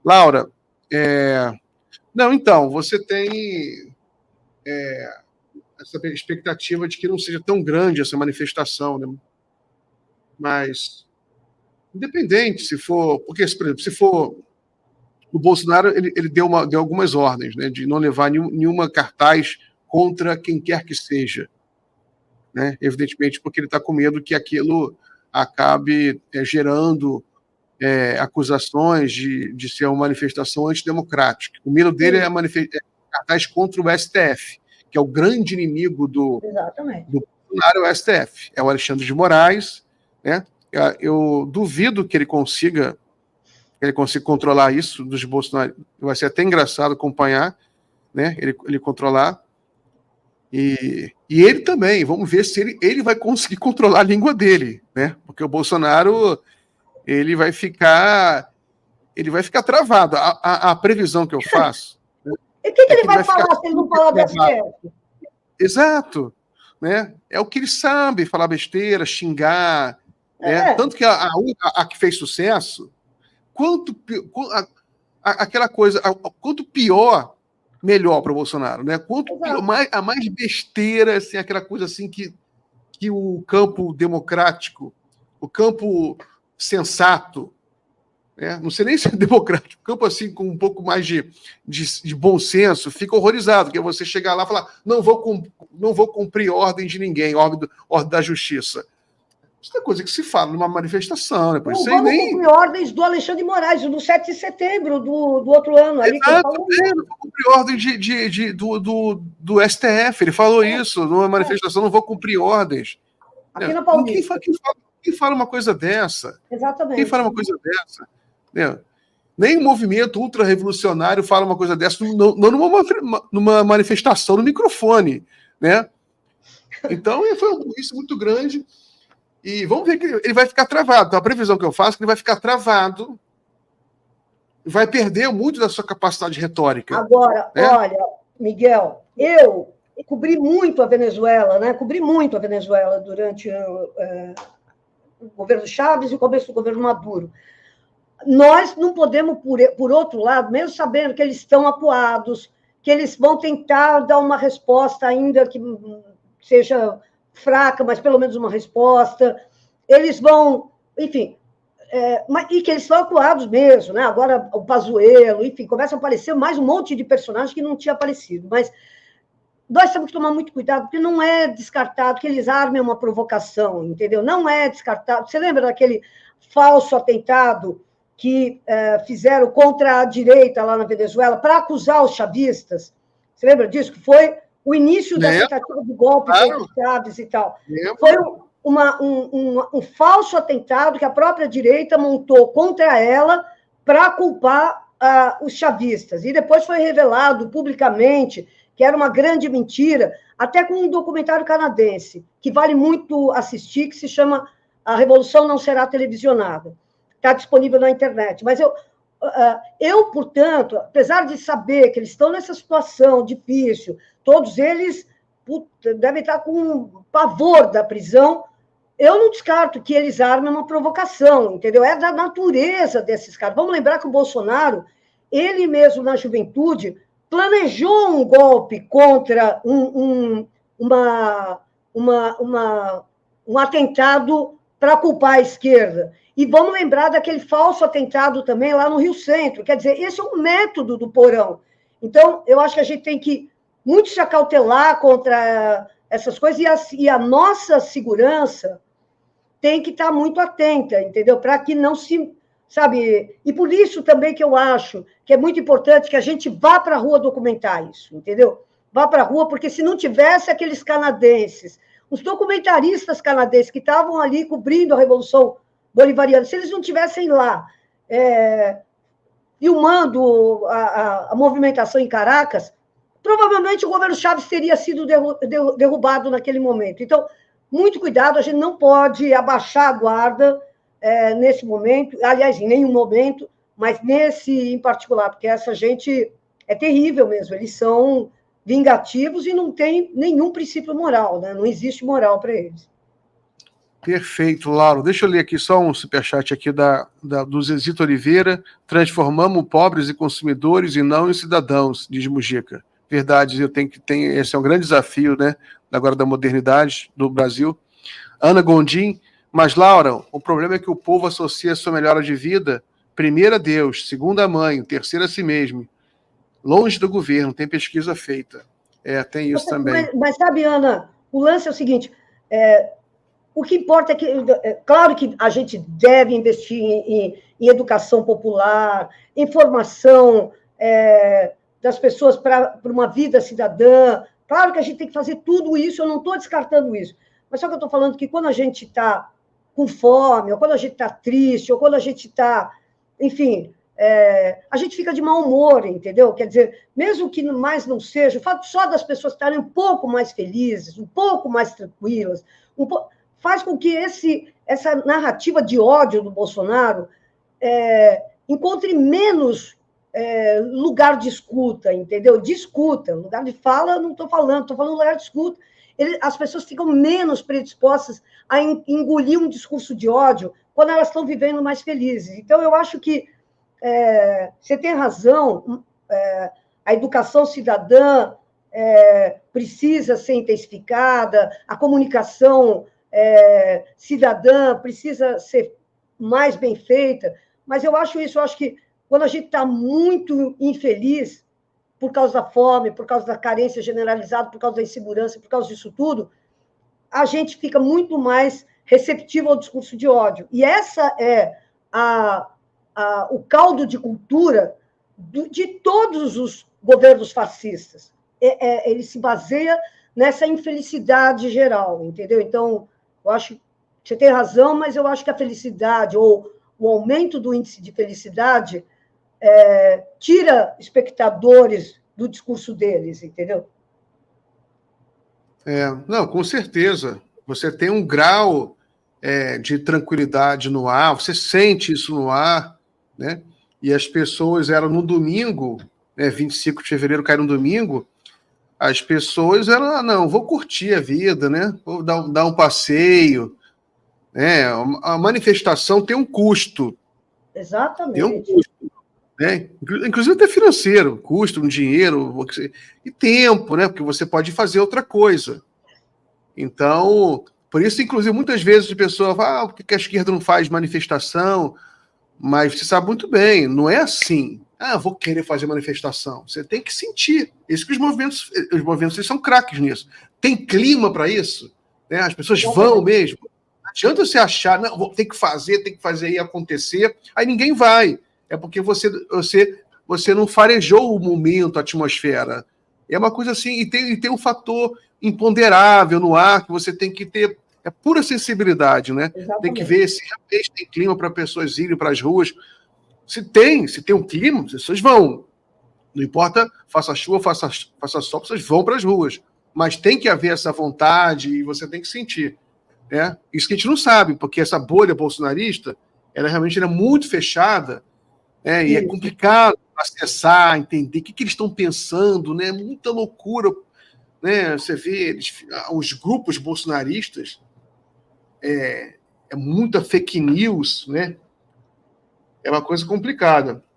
Laura, não, então, você tem essa expectativa de que não seja tão grande essa manifestação, né? Mas, independente se for... Porque, por exemplo, se for... O Bolsonaro ele deu algumas ordens, né, de não levar nenhuma cartaz contra quem quer que seja, né? Evidentemente, porque ele está com medo que aquilo acabe gerando acusações de ser uma manifestação antidemocrática. O medo dele é cartaz contra o STF, que é o grande inimigo do Bolsonaro, é o STF. É o Alexandre de Moraes, né? Eu duvido que ele consiga controlar isso dos Bolsonaro. Vai ser até engraçado acompanhar, né? Ele controlar. E ele também, vamos ver se ele vai conseguir controlar a língua dele, né? Porque o Bolsonaro ele vai ficar travado. A previsão que eu faço... E o que ele vai falar se ele não falar do STF? Exato. Né? É o que ele sabe, falar besteira, xingar. Né? Tanto que a que fez sucesso, aquela coisa, quanto pior, melhor para o Bolsonaro. Né? Quanto pior, a mais besteira, assim, aquela coisa assim que o campo democrático, o campo sensato, né? Não sei nem se é democrático, o campo assim com um pouco mais de bom senso, fica horrorizado, porque você chegar lá e falar, não vou cumprir ordem de ninguém, ordem da justiça. Isso é coisa que se fala numa manifestação, né? Não vamos cumprir ordens do Alexandre de Moraes, do 7 de setembro do outro ano. Ali, exato, não vou cumprir ordem do STF, ele falou isso, numa manifestação, não vou cumprir ordens. Aqui na Paulista. Quem fala uma coisa dessa? Exatamente. Quem fala uma coisa dessa? Nem o movimento ultra-revolucionário fala uma coisa dessa, não numa manifestação no microfone, né? Então, foi isso muito grande. E vamos ver que ele vai ficar travado. Então, a previsão que eu faço é que ele vai ficar travado, vai perder muito da sua capacidade retórica. Agora, né? Olha, Miguel, eu cobri muito a Venezuela, né? Cobri muito a Venezuela durante o governo Chávez e o começo do governo Maduro. Nós não podemos, por outro lado, mesmo sabendo que eles estão acuados, que eles vão tentar dar uma resposta ainda que seja fraca, mas pelo menos uma resposta, eles vão, enfim, e que eles estão acuados mesmo, né? Agora o Pazuello, enfim, começa a aparecer mais um monte de personagens que não tinha aparecido, mas nós temos que tomar muito cuidado, porque não é descartado que eles armem uma provocação, entendeu? Não é descartado. Você lembra daquele falso atentado que fizeram contra a direita lá na Venezuela para acusar os chavistas? Você lembra disso? Que foi o início da tentativa de golpe contra os Chaves e tal. Foi um falso atentado que a própria direita montou contra ela para culpar os chavistas. E depois foi revelado publicamente que era uma grande mentira, até com um documentário canadense, que vale muito assistir, que se chama A Revolução Não Será Televisionada. Está disponível na internet. Mas eu, portanto, apesar de saber que eles estão nessa situação difícil, todos eles devem estar com pavor da prisão, eu não descarto que eles armem uma provocação, entendeu? É da natureza desses caras. Vamos lembrar que o Bolsonaro, ele mesmo na juventude, planejou um golpe contra um atentado para culpar a esquerda. E vamos lembrar daquele falso atentado também lá no Rio Centro. Quer dizer, esse é um método do porão. Então, eu acho que a gente tem que muito se acautelar contra essas coisas e a nossa segurança tem que estar muito atenta, entendeu? Para que não se... Sabe? E por isso também que eu acho que é muito importante que a gente vá para a rua documentar isso, entendeu? Vá para a rua, porque se não tivesse aqueles canadenses, os documentaristas canadenses que estavam ali cobrindo a Revolução Bolivariana, se eles não tivessem lá filmando a movimentação em Caracas, provavelmente o governo Chávez teria sido derrubado naquele momento. Então, muito cuidado, a gente não pode abaixar a guarda nesse momento, aliás, em nenhum momento, mas nesse em particular, porque essa gente é terrível mesmo, eles são vingativos e não tem nenhum princípio moral, né? Não existe moral para eles. Perfeito, Lauro. Deixa eu ler aqui só um superchat aqui do Zezito Oliveira. Transformamos pobres em consumidores e não em cidadãos, diz Mujica. Verdade, esse é um grande desafio, né? Agora da modernidade do Brasil. Ana Gondim, mas Laura, o problema é que o povo associa a sua melhora de vida, primeiro a Deus, segundo a mãe, terceiro a si mesmo. Longe do governo, tem pesquisa feita. Tem isso também. Mas sabe, Ana, o lance é o seguinte, o que importa é que, claro que a gente deve investir em educação popular, em formação das pessoas para uma vida cidadã. Claro que a gente tem que fazer tudo isso, eu não estou descartando isso. Mas só que eu estou falando que quando a gente está com fome, ou quando a gente está triste, ou quando a gente está, enfim, a gente fica de mau humor, entendeu? Quer dizer, mesmo que mais não seja, o fato só das pessoas estarem um pouco mais felizes, um pouco mais tranquilas, faz com que essa narrativa de ódio do Bolsonaro encontre menos lugar de escuta, entendeu? De escuta. Lugar de fala, não estou falando lugar de escuta. As pessoas ficam menos predispostas a engolir um discurso de ódio quando elas estão vivendo mais felizes. Então, eu acho que você tem razão, a educação cidadã precisa ser intensificada, a comunicação cidadã precisa ser mais bem feita, mas eu acho que quando a gente está muito infeliz por causa da fome, por causa da carência generalizada, por causa da insegurança, por causa disso tudo, a gente fica muito mais receptivo ao discurso de ódio. E essa é o caldo de cultura de todos os governos fascistas. Ele se baseia nessa infelicidade geral, entendeu? Então, eu acho que você tem razão, mas eu acho que a felicidade, ou o aumento do índice de felicidade, tira espectadores do discurso deles, entendeu? Não, com certeza. Você tem um grau de tranquilidade no ar, você sente isso no ar, né? E as pessoas eram no domingo, 25 de fevereiro cai no domingo, as pessoas eram, não, vou curtir a vida, né? Vou dar um passeio, né? A manifestação tem um custo. Exatamente. Tem um custo, né? Inclusive até financeiro, custo, um dinheiro, e tempo, né? Porque você pode fazer outra coisa. Então, por isso, inclusive, muitas vezes a pessoa fala, por que a esquerda não faz manifestação? Mas você sabe muito bem, não é assim. Vou querer fazer manifestação. Você tem que sentir. Isso que os movimentos eles são craques nisso. Tem clima para isso, né? As pessoas vão mesmo. Não adianta você achar, não, tem que fazer e acontecer, aí ninguém vai. É porque você não farejou o momento, a atmosfera. É uma coisa assim, e tem um fator imponderável no ar que você tem que ter. É pura sensibilidade, né? Exatamente. Tem que ver se realmente tem clima para pessoas irem para as ruas. Se tem um clima, as pessoas vão. Não importa, faça chuva, faça sol, as pessoas vão para as ruas. Mas tem que haver essa vontade e você tem que sentir. Né? Isso que a gente não sabe, porque essa bolha bolsonarista, ela realmente é muito fechada, né? E é complicado acessar, entender o que eles estão pensando, né? Muita loucura. Né? Você vê os grupos bolsonaristas, muita fake news, né? É uma coisa complicada.